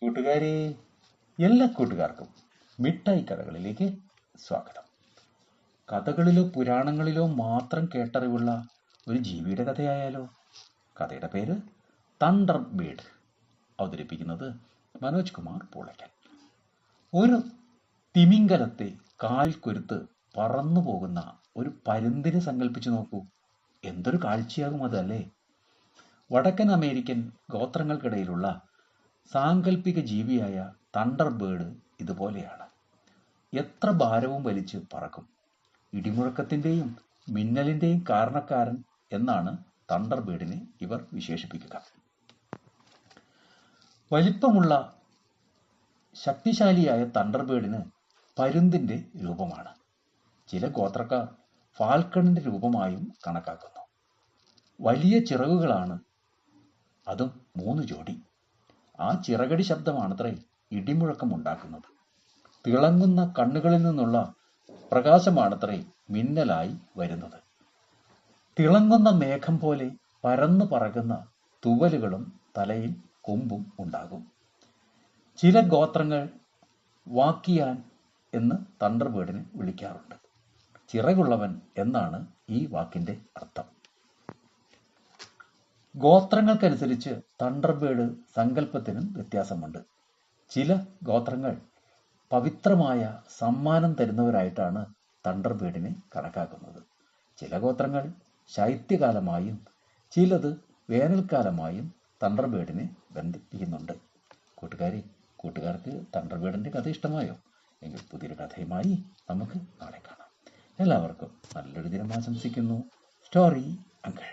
കൂട്ടുകാരെ, എല്ലാ കൂട്ടുകാർക്കും മിഠായി കഥകളിലേക്ക് സ്വാഗതം. കഥകളിലോ പുരാണങ്ങളിലോ മാത്രം കേട്ടറിവുള്ള ഒരു ജീവിയുടെ കഥയായാലോ? കഥയുടെ പേര് തണ്ടർ ബേർഡ്. അവതരിപ്പിക്കുന്നത് മനോജ് കുമാർ പൂളയ്ക്കൽ. ഒരു തിമിംഗലത്തെ കാൽ കൊരുത്ത് പറന്നു പോകുന്ന ഒരു പരുന്തിനെ സങ്കല്പിച്ചു നോക്കൂ. എന്തൊരു കാഴ്ചയാകും അതല്ലേ? വടക്കൻ അമേരിക്കൻ ഗോത്രങ്ങൾക്കിടയിലുള്ള സാങ്കല്പിക ജീവിയായ തണ്ടർ ബേർഡ് ഇതുപോലെയാണ്. എത്ര ഭാരവും വലിച്ച് പറക്കും. ഇടിമുഴക്കത്തിന്റെയും മിന്നലിന്റെയും കാരണക്കാരൻ എന്നാണ് തണ്ടർ ബേർഡിനെ ഇവർ വിശേഷിപ്പിക്കുക. വലിപ്പമുള്ള ശക്തിശാലിയായ തണ്ടർ ബേർഡിന് പരുന്തിന്റെ രൂപമാണ്. ചില ഗോത്രക്കാർ ഫാൽക്കണിന്റെ രൂപമായും കണക്കാക്കുന്നു. വലിയ ചിറകുകളാണ്, അതും 3 ജോഡി. ആ ചിറകടി ശബ്ദമാണത്രേ ഇടിമുഴക്കം ഉണ്ടാക്കുന്നത്. തിളങ്ങുന്ന കണ്ണുകളിൽ നിന്നുള്ള പ്രകാശമാണത്രേ മിന്നലായി വരുന്നത്. തിളങ്ങുന്ന മേഘം പോലെ പരന്നു പറക്കുന്ന തുവലുകളും തലയിൽ കൊമ്പും ഉണ്ടാകും. ചില ഗോത്രങ്ങൾ വാക്കിയാൻ എന്ന് തണ്ടർ ബേർഡിനെ വിളിക്കാറുണ്ട്. ചിറകുള്ളവൻ എന്നാണ് ഈ വാക്കിന്റെ അർത്ഥം. ഗോത്രങ്ങൾക്കനുസരിച്ച് തണ്ടർ ബേർഡ് സങ്കല്പത്തിനും വ്യത്യാസമുണ്ട്. ചില ഗോത്രങ്ങൾ പവിത്രമായ സമ്മാനം തരുന്നവരായിട്ടാണ് തണ്ടർ ബേർഡിനെ കണക്കാക്കുന്നത്. ചില ഗോത്രങ്ങൾ ശൈത്യകാലമായും ചിലത് വേനൽക്കാലമായും തണ്ടർ ബേർഡിനെ ബന്ധിപ്പിക്കുന്നുണ്ട്. കൂട്ടുകാർക്ക് തണ്ടർ ബേർഡിന്റെ കഥ ഇഷ്ടമായോ? എങ്കിൽ പുതിയൊരു കഥയുമായി നമുക്ക് നാളെ കാണാം. എല്ലാവർക്കും നല്ലൊരു ദിനം ആശംസിക്കുന്നു. Story uncle.